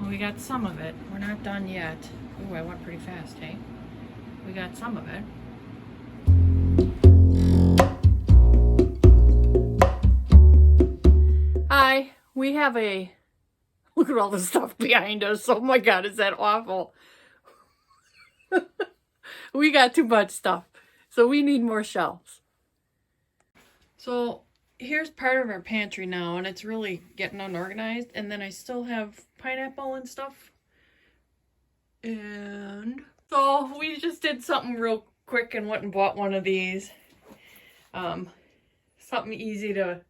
Well, we got some of it. We're not done yet. Ooh, I went pretty fast, hey? We got some of it. Hi, we have a... Look at all the stuff behind us. Oh my God, is that awful? We got too much stuff. So we need more shelves. So here's part of our pantry now, and it's really getting unorganized. And then I still have pineapple and stuff. And so we just did something real quick and went and bought one of these. Something easy to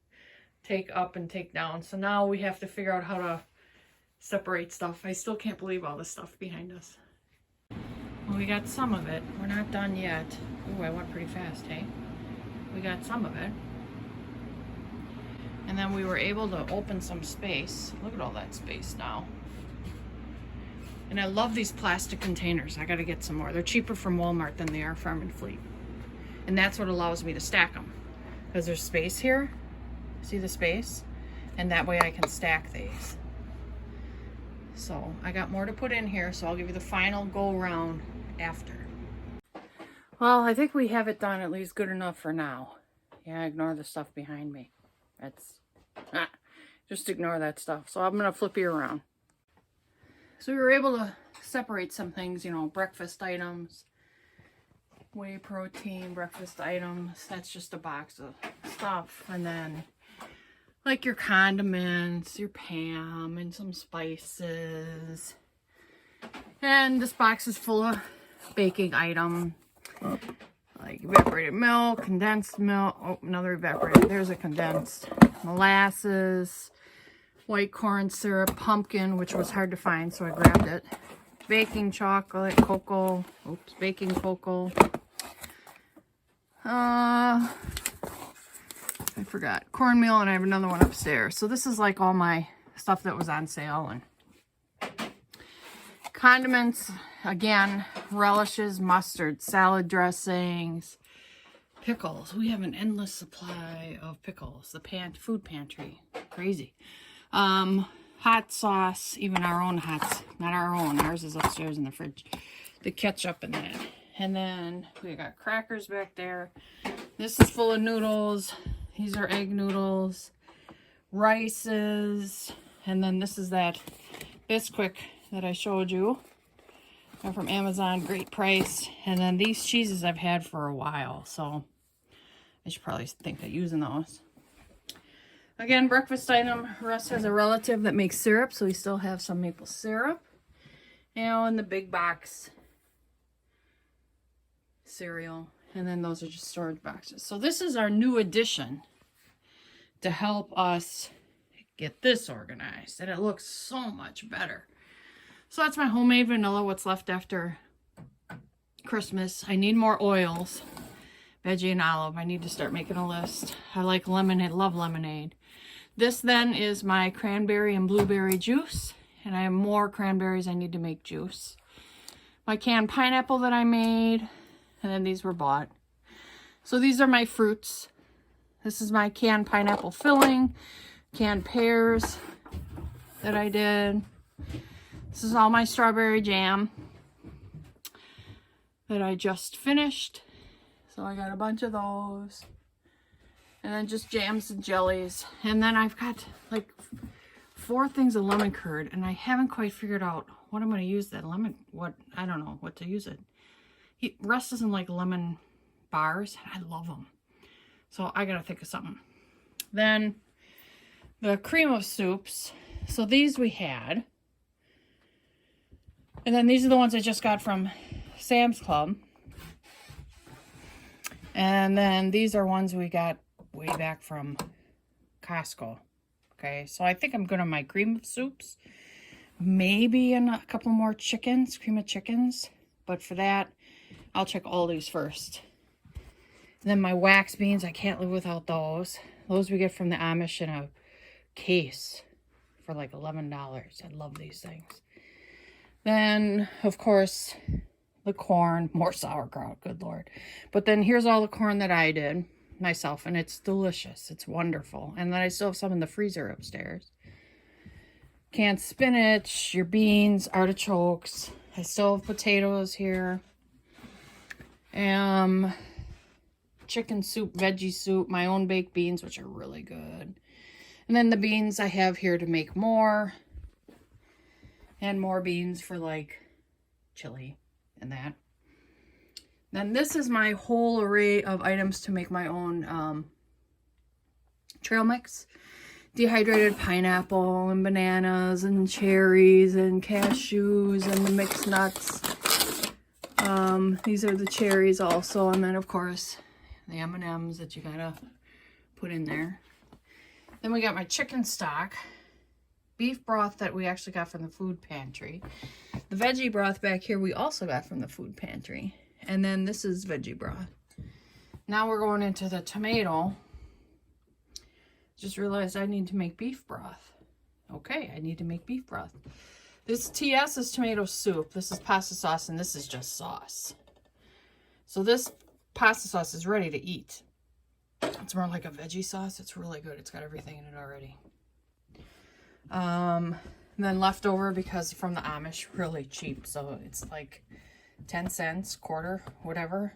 take up and take down. So now we have to figure out how to separate stuff. I still can't believe all the stuff behind us. Well, we got some of it. We're not done yet. Ooh, I went pretty fast, hey? We got some of it. And then we were able to open some space. Look at all that space now. And I love these plastic containers. I gotta get some more. They're cheaper from Walmart than they are Farm and Fleet. And that's what allows me to stack them. Because there's space here. See the space? And that way I can stack these. So I got more to put in here, so I'll give you the final go round after. Well, I think we have it done at least good enough for now. Yeah, ignore the stuff behind me. That's just ignore that stuff. So I'm gonna flip you around. So we were able to separate some things, you know, breakfast items, whey protein, breakfast items. That's just a box of stuff. And then like your condiments, your Pam, and some spices. And this box is full of baking items. Like evaporated milk, condensed milk. Oh, another evaporated. There's a condensed. Molasses, white corn syrup, pumpkin, which was hard to find, so I grabbed it. Baking chocolate, cocoa. Oops, baking cocoa. I forgot. Cornmeal, and I have another one upstairs. So this is like all my stuff that was on sale. And condiments, again, relishes, mustard, salad dressings, pickles. We have an endless supply of pickles. The food pantry. Crazy. Hot sauce, even our own hot, not our own. Ours is upstairs in the fridge. The ketchup and that. And then we got crackers back there. This is full of noodles. These are egg noodles, rices, and then this is that Bisquick that I showed you. They're from Amazon, great price. And then these cheeses I've had for a while, so I should probably think of using those. Again, breakfast item. Russ has a relative that makes syrup, so we still have some maple syrup. And the big box cereal. And then those are just storage boxes. So this is our new addition to help us get this organized. And it looks so much better. So that's my homemade vanilla, what's left after Christmas. I need more oils. Veggie and olive. I need to start making a list. I like lemonade, love lemonade. This then is my cranberry and blueberry juice. And I have more cranberries I need to make juice. My canned pineapple that I made. And then these were bought. So these are my fruits. This is my canned pineapple filling. Canned pears that I did. This is all my strawberry jam that I just finished. So I got a bunch of those. And then just jams and jellies. And then I've got like 4 things of lemon curd. And I haven't quite figured out what I'm going to use that lemon. I don't know what to use it. Russ doesn't like lemon bars, and I love them. So I gotta think of something. Then the cream of soups. So these we had. And then these are the ones I just got from Sam's Club. And then these are ones we got way back from Costco. Okay, so I think I'm good on my cream of soups. Maybe in a couple more chickens, cream of chickens. But for that, I'll check all these first. And then my wax beans, I can't live without those. Those we get from the Amish in a case for like $11. I love these things. Then, of course, the corn. More sauerkraut, good Lord. But then here's all the corn that I did myself, and it's delicious. It's wonderful. And then I still have some in the freezer upstairs. canned spinach, your beans, artichokes. I still have potatoes here. Chicken soup, veggie soup, my own baked beans, which are really good. And then the beans I have here to make more. And more beans for like chili and that. Then this is my whole array of items to make my own trail mix. Dehydrated pineapple and bananas and cherries and cashews and the mixed nuts. These are the cherries also, and then of course the M&Ms that you gotta put in there. Then we got my chicken stock, beef broth that we actually got from the food pantry. The veggie broth back here we also got from the food pantry, and then this is veggie broth. Now we're going into the tomato. Just realized I need to make beef broth. Okay, I need to make beef broth. This TS is tomato soup. This is pasta sauce, and this is just sauce. So this pasta sauce is ready to eat. It's more like a veggie sauce. It's really good. It's got everything in it already. And then leftover, because from the Amish, really cheap. So it's like 10 cents, quarter, whatever.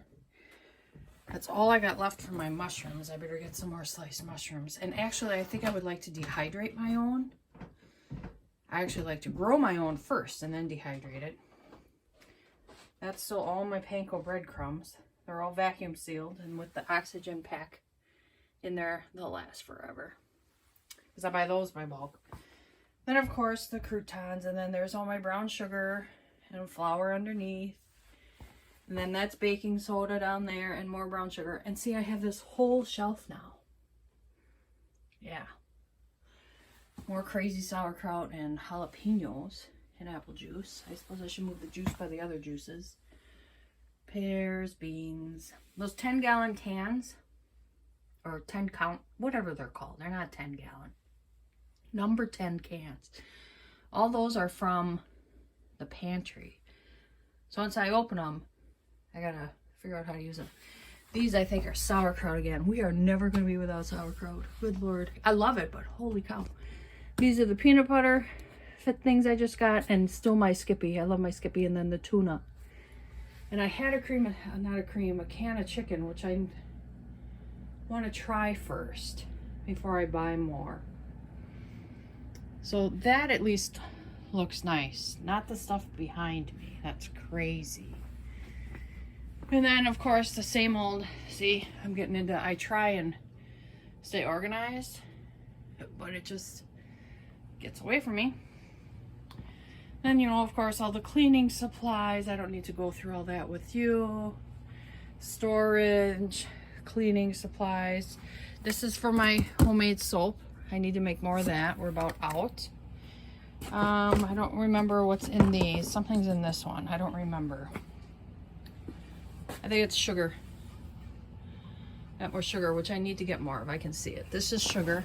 That's all I got left for my mushrooms. I better get some more sliced mushrooms. And actually, I think I would like to dehydrate my own. I actually like to grow my own first and then dehydrate it. That's still all my panko breadcrumbs. They're all vacuum sealed, and with the oxygen pack in there, they'll last forever. Because I buy those by bulk. Then, of course, the croutons, and then there's all my brown sugar and flour underneath. And then that's baking soda down there and more brown sugar. And see, I have this whole shelf now. Yeah. More crazy sauerkraut and jalapenos and apple juice. I suppose I should move the juice by the other juices. Pears, beans. Those 10-gallon cans. Or 10 count, whatever they're called. They're not 10-gallon. Number 10 cans. All those are from the pantry. So once I open them, I gotta figure out how to use them. These, I think, are sauerkraut again. We are never going to be without sauerkraut. Good Lord. I love it, but holy cow. These are the peanut butter fit things I just got, and still my Skippy. I love my Skippy, and then the tuna. And I had a can of chicken, which I want to try first before I buy more. So that at least looks nice. Not the stuff behind me. That's crazy. And then, of course, the same old, see, I'm getting into, I try and stay organized, but it just gets away from me. Then, you know, of course, all the cleaning supplies. I don't need to go through all that with you. Storage, cleaning supplies. This is for my homemade soap. I need to make more of that. We're about out. I don't remember what's in these. Something's in this one. I don't remember. I think it's sugar. That more sugar, which I need to get more of. I can see it. This is sugar.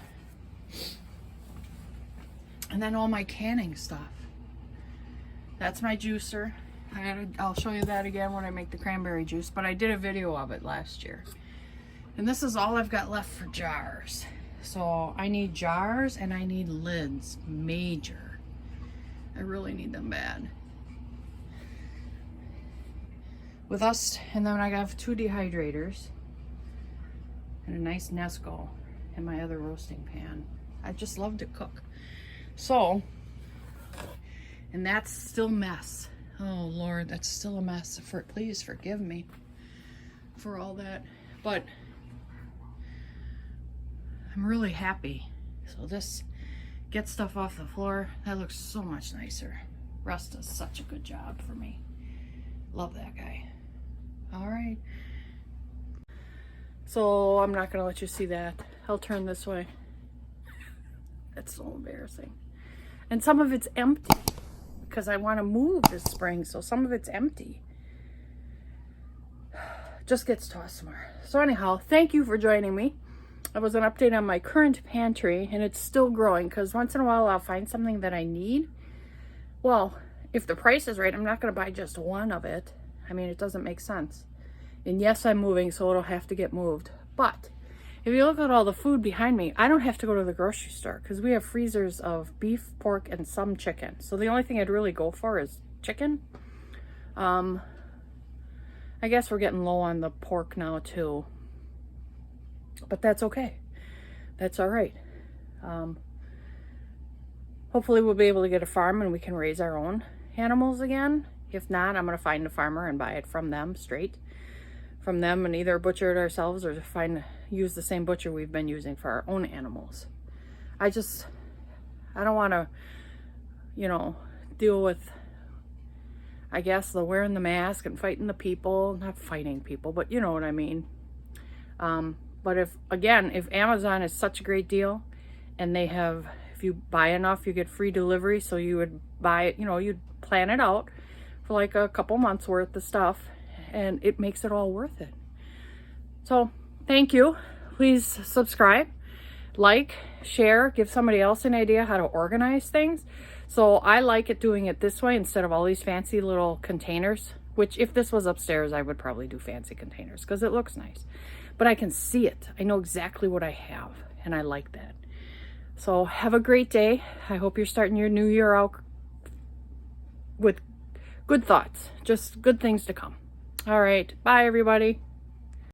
And then all my canning stuff. That's my juicer. I'll show you that again when I make the cranberry juice, but I did a video of it last year. And this is all I've got left for jars. So I need jars and I need lids. Major. I really need them bad. With us, and then I have 2 dehydrators and a nice Nesco in my other roasting pan. I just love to cook. So, and that's still mess. Oh Lord, that's still a mess. Please forgive me for all that. But I'm really happy. So this gets stuff off the floor. That looks so much nicer. Russ does such a good job for me. Love that guy. All right. So I'm not gonna let you see that. I'll turn this way. It's so embarrassing. And some of it's empty because I want to move this spring, so some of it's empty. Just gets tossed somewhere. So anyhow, thank you for joining me. That was an update on my current pantry, and it's still growing because once in a while I'll find something that I need. Well, if the price is right, I'm not going to buy just one of it. I mean, it doesn't make sense. And yes, I'm moving, so it'll have to get moved. But If you look at all the food behind me, I don't have to go to the grocery store because we have freezers of beef, pork, and some chicken. So the only thing I'd really go for is chicken. I guess we're getting low on the pork now too. But that's okay. That's all right. Hopefully we'll be able to get a farm and we can raise our own animals again. If not, I'm going to find a farmer and buy it from them straight. From them, and either butcher it ourselves or use the same butcher we've been using for our own animals. I don't want to, deal with, I guess, the wearing the mask and fighting the people. Not fighting people, but you know what I mean. But if Amazon is such a great deal, and they have, if you buy enough, you get free delivery. So you would buy it, you'd plan it out for like a couple months worth of stuff, and it makes it all worth it. So thank you. Please subscribe, like, share, give somebody else an idea how to organize things. So I like it doing it this way instead of all these fancy little containers, which if this was upstairs, I would probably do fancy containers because it looks nice. But I can see it. I know exactly what I have, and I like that. So have a great day. I hope you're starting your new year out with good thoughts, just good things to come. All right. Bye, everybody.